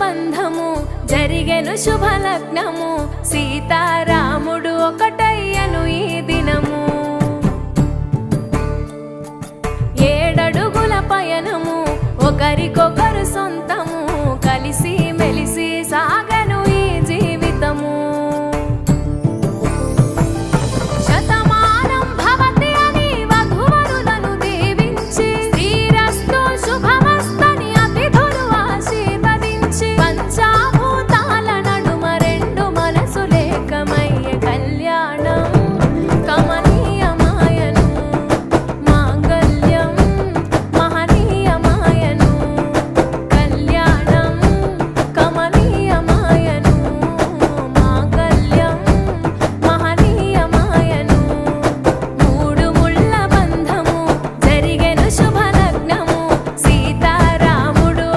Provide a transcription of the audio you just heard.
బంధము జరిగెను శుభలగ్నము సీతారాముడు ఒకటయ్యను ఈ దినము 7 అడుగుల పయనము ఒకరికొకరు